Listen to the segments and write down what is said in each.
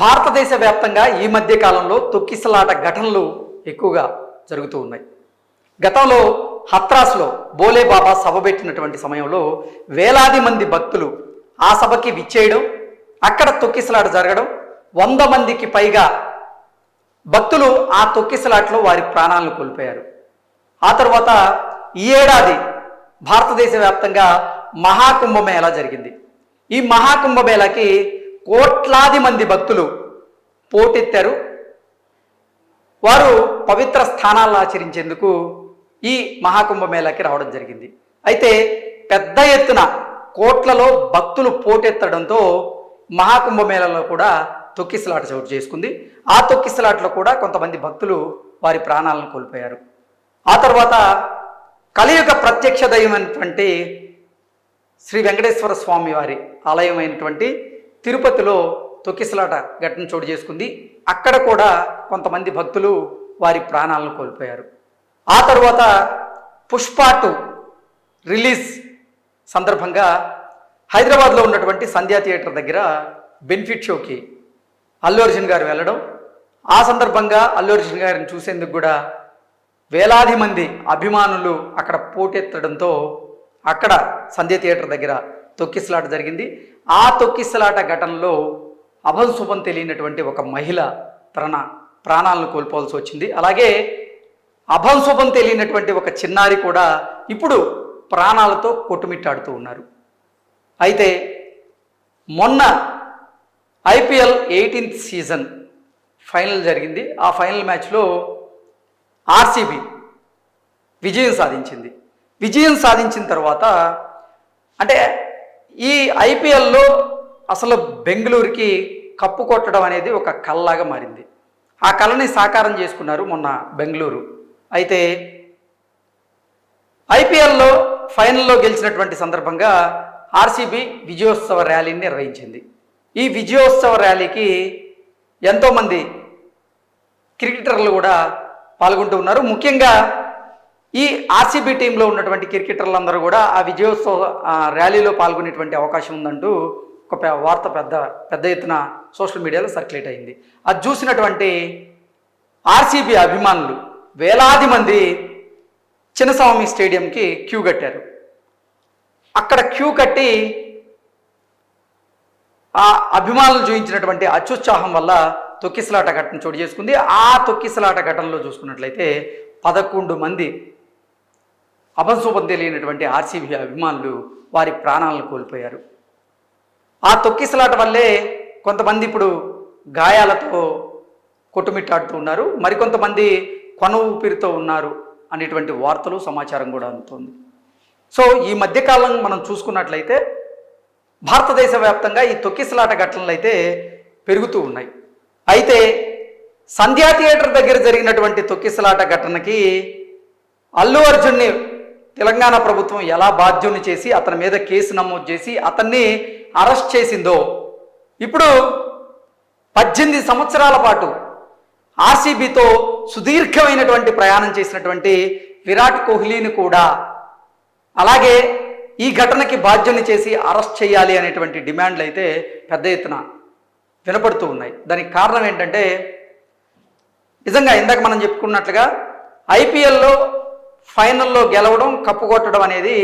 భారతదేశ వ్యాప్తంగా ఈ మధ్య కాలంలో తొక్కిసలాట ఘటనలు ఎక్కువగా జరుగుతూ ఉన్నాయి. గతంలో హత్రాస్లో బోలే బాబా సభ పెట్టినటువంటి సమయంలో వేలాది మంది భక్తులు ఆ సభకి విచ్చేయడం, అక్కడ తొక్కిసలాట జరగడం, 100 మందికి పైగా భక్తులు ఆ తొక్కిసలాటలో వారి ప్రాణాలను కోల్పోయారు. ఆ తర్వాత ఈ ఏడాది భారతదేశ వ్యాప్తంగా మహాకుంభమేళా జరిగింది. ఈ మహాకుంభమేళాకి కోట్లాది మంది భక్తులు పోటెత్తారు. వారు పవిత్ర స్థానాలను ఆచరించేందుకు ఈ మహాకుంభమేళాకి రావడం జరిగింది. అయితే పెద్ద ఎత్తున కోట్లలో భక్తులు పోటెత్తడంతో మహాకుంభమేళాలో కూడా తొక్కిసలాట చోటు చేసుకుంది. ఆ తొక్కిసలాటలో కూడా కొంతమంది భక్తులు వారి ప్రాణాలను కోల్పోయారు. ఆ తర్వాత కలియుగ ప్రత్యక్ష దైవమైనటువంటి శ్రీ వెంకటేశ్వర స్వామి వారి ఆలయమైనటువంటి తిరుపతిలో తొక్కిసలాట ఘటన చోటు చేసుకుంది. అక్కడ కూడా కొంతమంది భక్తులు వారి ప్రాణాలను కోల్పోయారు. ఆ తర్వాత పుష్ప 2 రిలీజ్ సందర్భంగా హైదరాబాద్లో ఉన్నటువంటి సంధ్యా థియేటర్ దగ్గర బెనిఫిట్ షోకి అల్లు అర్జున్ గారు వెళ్ళడం, ఆ సందర్భంగా అల్లు అర్జున్ గారిని చూసేందుకు కూడా వేలాది మంది అభిమానులు అక్కడ పోటెత్తడంతో అక్కడ సంధ్య థియేటర్ దగ్గర తొక్కిసలాట జరిగింది. ఆ తొక్కిసలాట ఘటనలో అభంశుభం తెలియనటువంటి ఒక మహిళ తన ప్రాణాలను కోల్పోవాల్సి వచ్చింది. అలాగే అభంశుభం తెలియనటువంటి ఒక చిన్నారి కూడా ఇప్పుడు ప్రాణాలతో కొట్టుమిట్టాడుతూ ఉన్నారు. అయితే మొన్న IPL 18th సీజన్ ఫైనల్ జరిగింది. ఆ ఫైనల్ మ్యాచ్లో RCB విజయం సాధించింది. విజయం సాధించిన తర్వాత అంటే ఈ IPLలో అసలు బెంగళూరుకి కప్పు కొట్టడం అనేది ఒక కలలాగా మారింది. ఆ కళని సాకారం చేసుకున్నారు మొన్న బెంగళూరు. అయితే IPLలో ఫైనల్లో గెలిచినటువంటి సందర్భంగా RCB విజయోత్సవ ర్యాలీని నిర్వహించింది. ఈ విజయోత్సవ ర్యాలీకి ఎంతోమంది క్రికెటర్లు కూడా పాల్గొంటూ ఉన్నారు. ముఖ్యంగా ఈ RCB టీంలో ఉన్నటువంటి క్రికెటర్లందరూ కూడా ఆ విజయోత్సవ ర్యాలీలో పాల్గొనేటువంటి అవకాశం ఉందంటూ ఒక వార్త పెద్ద ఎత్తున సోషల్ మీడియాలో సర్క్యులేట్ అయింది. అది చూసినటువంటి RCB అభిమానులు వేలాది మంది చిన్నస్వామి స్టేడియంకి క్యూ కట్టారు. అక్కడ క్యూ కట్టి ఆ అభిమానులు చూపించినటువంటి అత్యుత్సాహం వల్ల తొక్కిసలాట ఘటన చోటు చేసుకుంది. ఆ తొక్కిసలాట ఘటనలో చూసుకున్నట్లయితే 11 మంది అభంశుభం తెలియనటువంటి RCB అభిమానులు వారి ప్రాణాలను కోల్పోయారు. ఆ తొక్కిసలాట వల్లే కొంతమంది ఇప్పుడు గాయాలతో కొట్టుమిట్టాడుతూ ఉన్నారు, మరికొంతమంది కొన ఊపిరితో ఉన్నారు అనేటువంటి వార్తలు సమాచారం కూడా అందుతోంది. సో ఈ మధ్యకాలం మనం చూసుకున్నట్లయితే భారతదేశ వ్యాప్తంగా ఈ తొక్కిసలాట ఘటనలు అయితే పెరుగుతూ ఉన్నాయి. అయితే సంధ్యా థియేటర్ దగ్గర జరిగినటువంటి తొక్కిసలాట ఘటనకి అల్లు అర్జున్ని తెలంగాణ ప్రభుత్వం ఎలా బాధ్యుని చేసి అతని మీద కేసు నమోదు చేసి అతన్ని అరెస్ట్ చేసిందో, ఇప్పుడు 18 సంవత్సరాల పాటు RCBతో సుదీర్ఘమైనటువంటి ప్రయాణం చేసినటువంటి విరాట్ కోహ్లీని కూడా అలాగే ఈ ఘటనకి బాధ్యుని చేసి అరెస్ట్ చేయాలి అనేటువంటి డిమాండ్లు అయితే పెద్ద ఎత్తున వినపడుతూ ఉన్నాయి. దానికి కారణం ఏంటంటే నిజంగా ఇందాక మనం చెప్పుకున్నట్లుగా IPLలో ఫైనల్లో గెలవడం, కప్పు కొట్టడం అనేది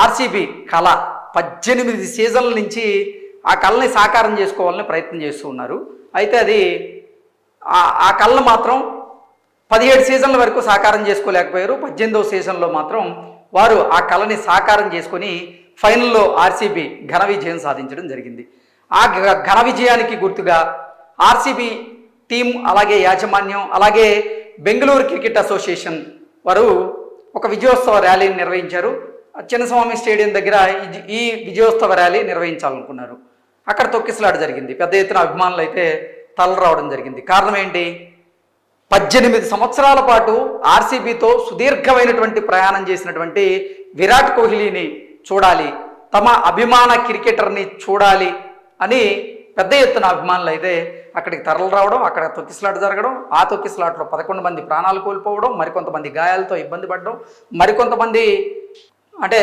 RCB కళ. 18 సీజన్ల నుంచి ఆ కళని సాకారం చేసుకోవాలని ప్రయత్నం చేస్తూ ఉన్నారు. అయితే అది ఆ కళను మాత్రం 17 సీజన్ల వరకు సాకారం చేసుకోలేకపోయారు. 18వ సీజన్లో మాత్రం వారు ఆ కళని సాకారం చేసుకొని ఫైనల్లో RCB ఘన విజయం సాధించడం జరిగింది. ఆ ఘన విజయానికి గుర్తుగా RCB టీం, అలాగే యాజమాన్యం, అలాగే బెంగళూరు క్రికెట్ అసోసియేషన్ వారు ఒక విజయోత్సవ ర్యాలీని నిర్వహించారు. చిన్నస్వామి స్టేడియం దగ్గర ఈ విజయోత్సవ ర్యాలీ నిర్వహించాలనుకున్నారు. అక్కడ తొక్కిసలాట జరిగింది. పెద్ద ఎత్తున అభిమానులు అయితే తల రావడం జరిగింది. కారణం ఏంటి? 18 సంవత్సరాల పాటు RCBతో సుదీర్ఘమైనటువంటి ప్రయాణం చేసినటువంటి విరాట్ కోహ్లీని చూడాలి, తమ అభిమాన క్రికెటర్ని చూడాలి అని పెద్ద ఎత్తున అభిమానులు అయితే అక్కడికి తరలి రావడం, అక్కడ తొక్కిసలాట జరగడం, ఆ తొక్కిసలాటలో 11 మంది ప్రాణాలు కోల్పోవడం, మరికొంతమంది గాయాలతో ఇబ్బంది పడడం, మరికొంతమంది అంటే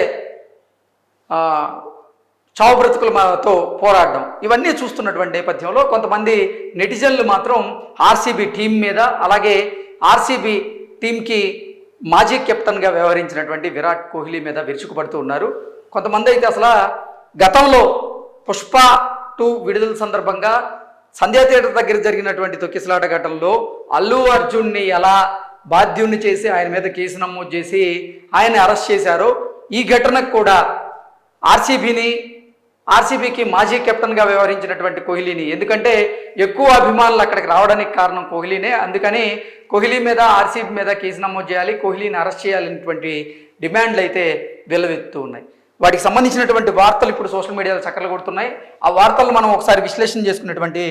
చావు బ్రతుకులతో పోరాడడం ఇవన్నీ చూస్తున్నటువంటి నేపథ్యంలో కొంతమంది నెటిజన్లు మాత్రం ఆర్సీబీ టీం మీద, అలాగే ఆర్సీబీ టీంకి మాజీ కెప్టెన్గా వ్యవహరించినటువంటి విరాట్ కోహ్లీ మీద విరుచుకుపడుతూ ఉన్నారు. కొంతమంది అయితే అసలు గతంలో పుష్ప 2 విడుదల సందర్భంగా సంధ్యా థియేటర్ దగ్గర జరిగినటువంటి తొక్కిసలాట ఘటనలో అల్లు అర్జున్ని ఎలా బాధ్యుణ్ణి చేసి ఆయన మీద కేసు నమోదు చేసి ఆయన అరెస్ట్ చేశారో, ఈ ఘటనకు కూడా ఆర్సీబీకి మాజీ కెప్టెన్గా వ్యవహరించినటువంటి కోహ్లీని, ఎందుకంటే ఎక్కువ అభిమానులు అక్కడికి రావడానికి కారణం కోహ్లీనే, అందుకని కోహ్లీ మీద ఆర్సీబీ మీద కేసు నమోదు చేయాలి, కోహ్లీని అరెస్ట్ చేయాలనేటువంటి డిమాండ్లు అయితే వెల్లువెత్తుతూ ఉన్నాయి. వాటికి సంబంధించినటువంటి వార్తలు ఇప్పుడు సోషల్ మీడియాలో చక్కర్లు కొడుతున్నాయి. ఆ వార్తలు మనం ఒకసారి విశ్లేషణ చేసుకునేటువంటి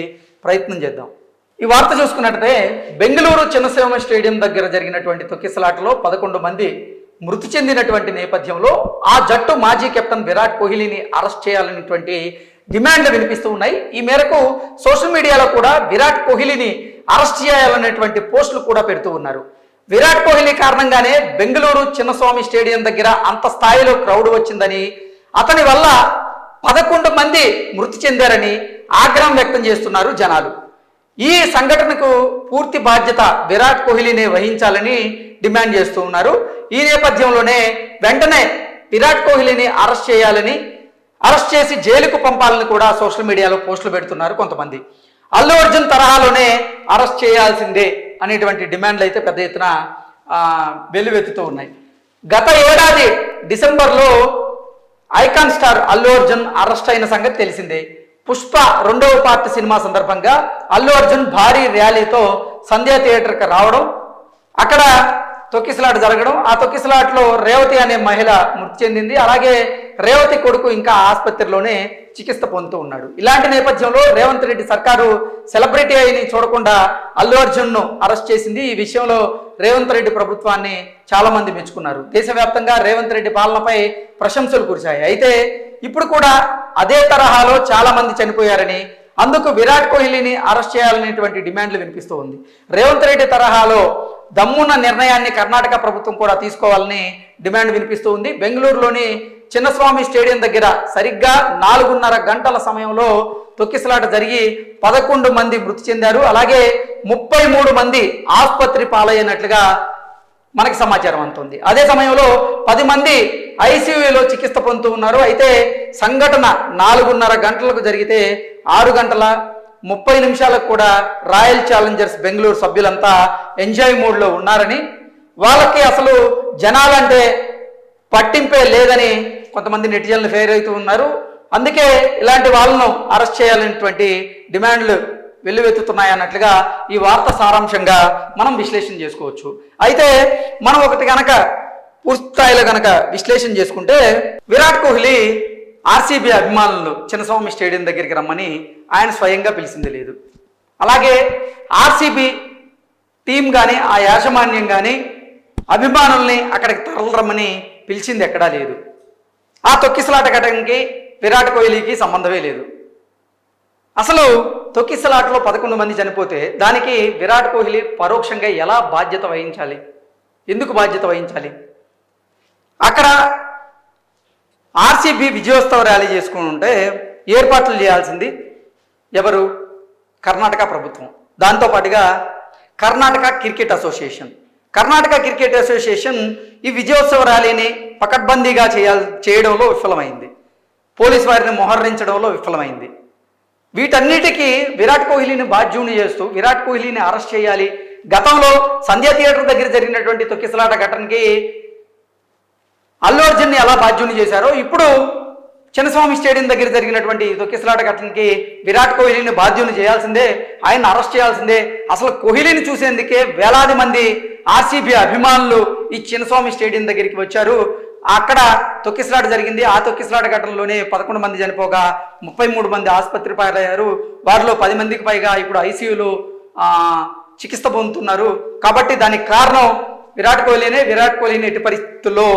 ప్రయత్నం చేద్దాం. ఈ వార్త చూసుకున్నట్లయితే బెంగళూరు చిన్నస్వామి స్టేడియం దగ్గర జరిగినటువంటి తొక్కిసలాటలో 11 మంది మృతి చెందినటువంటి నేపథ్యంలో ఆ జట్టు మాజీ కెప్టెన్ విరాట్ కోహ్లీని అరెస్ట్ చేయాలనేటువంటి డిమాండ్లు వినిపిస్తూ ఉన్నాయి. ఈ మేరకు సోషల్ మీడియాలో కూడా విరాట్ కోహ్లీని అరెస్ట్ చేయాలనేటువంటి పోస్టులు కూడా పెడుతూ ఉన్నారు. విరాట్ కోహ్లీ కారణంగానే బెంగళూరు చిన్నస్వామి స్టేడియం దగ్గర అంత స్థాయిలో క్రౌడ్ వచ్చిందని, అతని వల్ల 11 మంది మృతి చెందారని ఆగ్రహం వ్యక్తం చేస్తున్నారు జనాలు. ఈ సంఘటనకు పూర్తి బాధ్యత విరాట్ కోహ్లీనే వహించాలని డిమాండ్ చేస్తూ ఉన్నారు. ఈ నేపథ్యంలోనే వెంటనే విరాట్ కోహ్లీని అరెస్ట్ చేయాలని, అరెస్ట్ చేసి జైలుకు పంపాలని కూడా సోషల్ మీడియాలో పోస్టులు పెడుతున్నారు కొంతమంది. అల్లు అర్జున్ తరహాలోనే అరెస్ట్ చేయాల్సిందే అనేటువంటి డిమాండ్లు అయితే పెద్ద ఎత్తున వెల్లువెత్తుతూ ఉన్నాయి. గత ఏడాది డిసెంబర్లో icon star Allu Arjun arrest అయిన సంగతి తెలిసిందే. పుష్ప 2వ పార్ట్ సినిమా సందర్భంగా అల్లు అర్జున్ భారీ ర్యాలీతో సంధ్యా థియేటర్కి రావడం, అక్కడ తొక్కిసలాట జరగడం, ఆ తొక్కిసలాటలో రేవతి అనే మహిళ మృతి చెందింది. అలాగే రేవతి కొడుకు ఇంకా ఆసుపత్రిలోనే చికిత్స పొందుతూ ఉన్నాడు. ఇలాంటి నేపథ్యంలో రేవంత్ రెడ్డి సర్కారు సెలబ్రిటీ అయిని చూడకుండా అల్లు అర్జున్ను అరెస్ట్ చేసింది. ఈ విషయంలో రేవంత్ రెడ్డి ప్రభుత్వాన్ని చాలా మంది మెచ్చుకున్నారు. దేశవ్యాప్తంగా రేవంత్ రెడ్డి పాలనపై ప్రశంసలు కురిశాయి. అయితే ఇప్పుడు కూడా అదే తరహాలో చాలా మంది చనిపోయారని, అందుకు విరాట్ కోహ్లీని అరెస్ట్ చేయాలనేటువంటి డిమాండ్లు వినిపిస్తూ ఉంది. రేవంత్ రెడ్డి తరహాలో దమ్మున్న నిర్ణయాన్ని కర్ణాటక ప్రభుత్వం కూడా తీసుకోవాలని డిమాండ్ వినిపిస్తూ ఉంది. బెంగళూరులోని చిన్నస్వామి స్టేడియం దగ్గర సరిగ్గా 4:30 గంటల సమయంలో తొక్కిసలాట జరిగి 11 మంది మృతి చెందారు. అలాగే 33 మంది ఆసుపత్రి పాలైనట్లుగా మనకి సమాచారం అందుతుంది. అదే సమయంలో 10 మంది ఐసీయూలో చికిత్స పొందుతూ ఉన్నారు. అయితే సంఘటన 4:30 గంటలకు జరిగితే 6 గంటల 30 నిమిషాలకు కూడా రాయల్ ఛాలెంజర్స్ బెంగళూరు సభ్యులంతా ఎంజాయ్ మూడ్లో ఉన్నారని, వాళ్ళకి అసలు జనాలంటే పట్టింపే లేదని కొంతమంది నెటిజన్లు ఫెయిర్ అవుతూ ఉన్నారు. అందుకే ఇలాంటి వాళ్ళను అరెస్ట్ చేయాలనేటువంటి డిమాండ్లు వెల్లువెత్తుతున్నాయన్నట్లుగా ఈ వార్త సారాంశంగా మనం విశ్లేషణ చేసుకోవచ్చు. అయితే మనం ఒకటి కనుక పూర్తిస్థాయిలో కనుక విశ్లేషణ చేసుకుంటే, విరాట్ కోహ్లీ ఆర్సీబీ అభిమానులు చిన్నస్వామి స్టేడియం దగ్గరికి రమ్మని ఆయన స్వయంగా పిలిచింది లేదు. అలాగే ఆర్సీబీ టీం కానీ ఆ యాజమాన్యం కానీ అభిమానుల్ని అక్కడికి తరలిరమ్మని పిలిచింది ఎక్కడా లేదు. ఆ తొక్కిసలాట ఘటనకి విరాట్ కోహ్లీకి సంబంధమే లేదు. అసలు తొక్కిసలాటలో 11 మంది చనిపోతే దానికి విరాట్ కోహ్లీ పరోక్షంగా ఎలా బాధ్యత వహించాలి? ఎందుకు బాధ్యత వహించాలి? అక్కడ ఆర్సీబీ విజయోత్సవ ర్యాలీ చేసుకుని ఉంటే ఏర్పాట్లు చేయాల్సింది ఎవరు? కర్ణాటక ప్రభుత్వం. దాంతోపాటుగా కర్ణాటక క్రికెట్ అసోసియేషన్ ఈ విజయోత్సవ ర్యాలీని పకడ్బందీగా చేయడంలో విఫలమైంది. పోలీసు వారిని మోహరించడంలో విఫలమైంది. వీటన్నిటికీ విరాట్ కోహ్లీని బాధ్యుని చేస్తూ విరాట్ కోహ్లీని అరెస్ట్ చేయాలి. గతంలో సంధ్యా థియేటర్ దగ్గర జరిగినటువంటి తొక్కిసలాట ఘటనకి అల్లు అర్జున్ని ఎలా బాధ్యుని చేశారో, ఇప్పుడు చిన్నస్వామి స్టేడియం దగ్గర జరిగినటువంటి తొక్కిసలాట ఘటనకి విరాట్ కోహ్లీని బాధ్యుని చేయాల్సిందే, ఆయన అరెస్ట్ చేయాల్సిందే. అసలు కోహ్లీని చూసేందుకే వేలాది మంది ఆర్సీబీ అభిమానులు ఈ చిన్నస్వామి స్టేడియం దగ్గరికి వచ్చారు. అక్కడ తొక్కిసలాట జరిగింది. ఆ తొక్కిసలాట ఘటనలోనే 11 మంది చనిపోగా 33 మంది ఆసుపత్రి పాలయ్యారు. వారిలో 10 మందికి పైగా ఇప్పుడు ఐసీయూలో చికిత్స పొందుతున్నారు. కాబట్టి దానికి కారణం విరాట్ కోహ్లీని ఎట్టి పరిస్థితుల్లో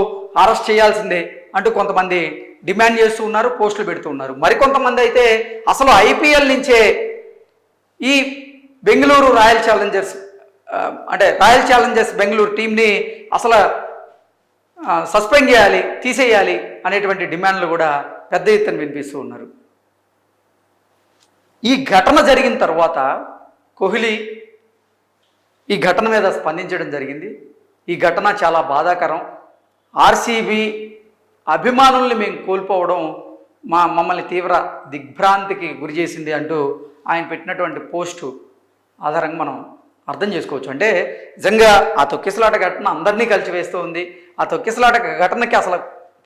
అరెస్ట్ చేయాల్సిందే అంటూ కొంతమంది డిమాండ్ చేస్తూ ఉన్నారు, పోస్టులు పెడుతూ ఉన్నారు. మరికొంతమంది అయితే అసలు ఐపీఎల్ నుంచే ఈ బెంగళూరు రాయల్ ఛాలెంజర్స్ బెంగళూరు టీంని అసలు సస్పెండ్ చేయాలి, తీసేయాలి అనేటువంటి డిమాండ్లు కూడా పెద్ద ఎత్తున వినిపిస్తూ ఉన్నారు. ఈ ఘటన జరిగిన తర్వాత కోహ్లీ ఈ ఘటన మీద స్పందించడం జరిగింది. ఈ ఘటన చాలా బాధాకరం. ఆర్సీబీ అభిమానుల్ని మేము కోల్పోవడం మమ్మల్ని తీవ్ర దిగ్భ్రాంతికి గురి చేసింది అంటూ ఆయన పెట్టినటువంటి పోస్టు ఆధారంగా మనం అర్థం చేసుకోవచ్చు. అంటే నిజంగా ఆ తొక్కిసలాట ఘటన అందరినీ కలిసివేస్తూ ఉంది. ఆ తొక్కిసలాట ఘటనకి అసలు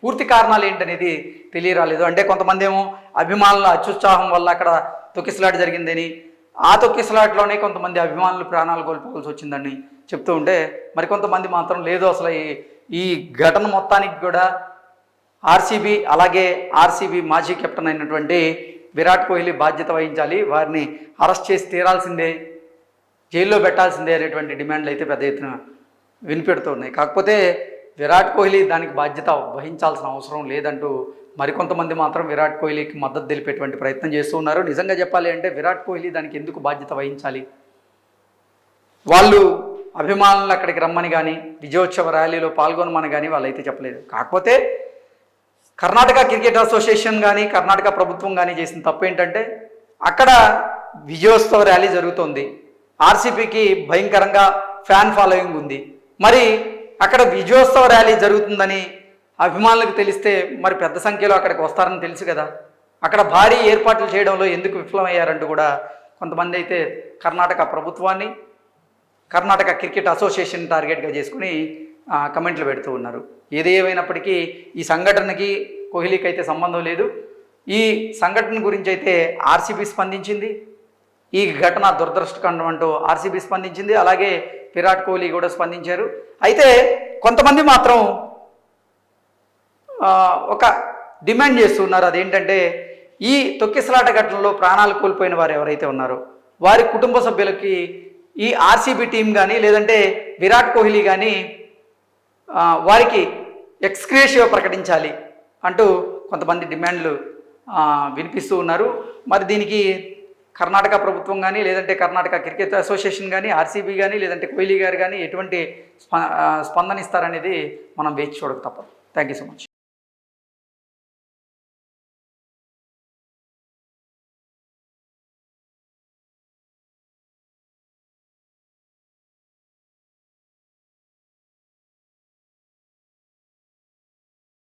పూర్తి కారణాలు ఏంటనేది తెలియరాలేదు. అంటే కొంతమంది ఏమో అభిమానుల అత్యుత్సాహం వల్ల అక్కడ తొక్కిసలాట జరిగిందని, ఆ తొక్కిసలాటలోనే కొంతమంది అభిమానులు ప్రాణాలు కోల్పోవాల్సి వచ్చిందని చెప్తూ ఉంటే, మరికొంతమంది మాత్రం లేదు అసలు ఈ ఘటన మొత్తానికి కూడా ఆర్సీబీ అలాగే ఆర్సీబీ మాజీ కెప్టెన్ అయినటువంటి విరాట్ కోహ్లీ బాధ్యత వహించాలి, వారిని అరెస్ట్ చేసి తీరాల్సిందే, జైల్లో పెట్టాల్సిందే అనేటువంటి డిమాండ్లు అయితే పెద్ద ఎత్తున వినిపెడుతూ ఉన్నాయి. కాకపోతే విరాట్ కోహ్లీ దానికి బాధ్యత వహించాల్సిన అవసరం లేదంటూ మరికొంతమంది మాత్రం విరాట్ కోహ్లీకి మద్దతు తెలిపేటువంటి ప్రయత్నం చేస్తూ ఉన్నారు. నిజంగా చెప్పాలి అంటే విరాట్ కోహ్లీ దానికి ఎందుకు బాధ్యత వహించాలి? వాళ్ళు అభిమానులు అక్కడికి రమ్మని కానీ విజయోత్సవ ర్యాలీలో పాల్గొనమని కానీ వాళ్ళైతే చెప్పలేదు. కాకపోతే కర్ణాటక క్రికెట్ అసోసియేషన్ కానీ కర్ణాటక ప్రభుత్వం కానీ చేసిన తప్పు ఏంటంటే అక్కడ విజయోత్సవ ర్యాలీ జరుగుతోంది, ఆర్సీబీకి భయంకరంగా ఫ్యాన్ ఫాలోయింగ్ ఉంది, మరి అక్కడ విజయోత్సవ ర్యాలీ జరుగుతుందని అభిమానులకు తెలిస్తే మరి పెద్ద సంఖ్యలో అక్కడికి వస్తారని తెలుసు కదా, అక్కడ భారీ ఏర్పాట్లు చేయడంలో ఎందుకు విఫలమయ్యారంటూ కూడా కొంతమంది అయితే కర్ణాటక ప్రభుత్వాన్ని కర్ణాటక క్రికెట్ అసోసియేషన్ టార్గెట్గా చేసుకుని కమెంట్లు పెడుతూ ఉన్నారు. ఏది ఏమైనప్పటికీ ఈ సంఘటనకి కోహ్లీకి అయితే సంబంధం లేదు. ఈ సంఘటన గురించి అయితే ఆర్సీబీ స్పందించింది, ఈ ఘటన దురదృష్టకరం అంటూ ఆర్సీబీ స్పందించింది, అలాగే విరాట్ కోహ్లీ కూడా స్పందించారు. అయితే కొంతమంది మాత్రం ఒక డిమాండ్ చేస్తున్నారు. అదేంటంటే ఈ తొక్కిసలాట ఘటనలో ప్రాణాలు కోల్పోయిన వారు ఎవరైతే ఉన్నారో వారి కుటుంబ సభ్యులకి ఈ ఆర్సీబీ టీం కానీ లేదంటే విరాట్ కోహ్లీ కానీ వారికి ఎక్స్గ్రేషియో ప్రకటించాలి అంటూ కొంతమంది డిమాండ్లు వినిపిస్తూ ఉన్నారు. మరి దీనికి కర్ణాటక ప్రభుత్వం కానీ లేదంటే కర్ణాటక క్రికెట్ అసోసియేషన్ కానీ ఆర్సీబీ కానీ లేదంటే కోహ్లీ గారు కానీ ఎటువంటి స్పందన ఇస్తారనేది మనం వేచి చూడక తప్పదు. Thank you so much.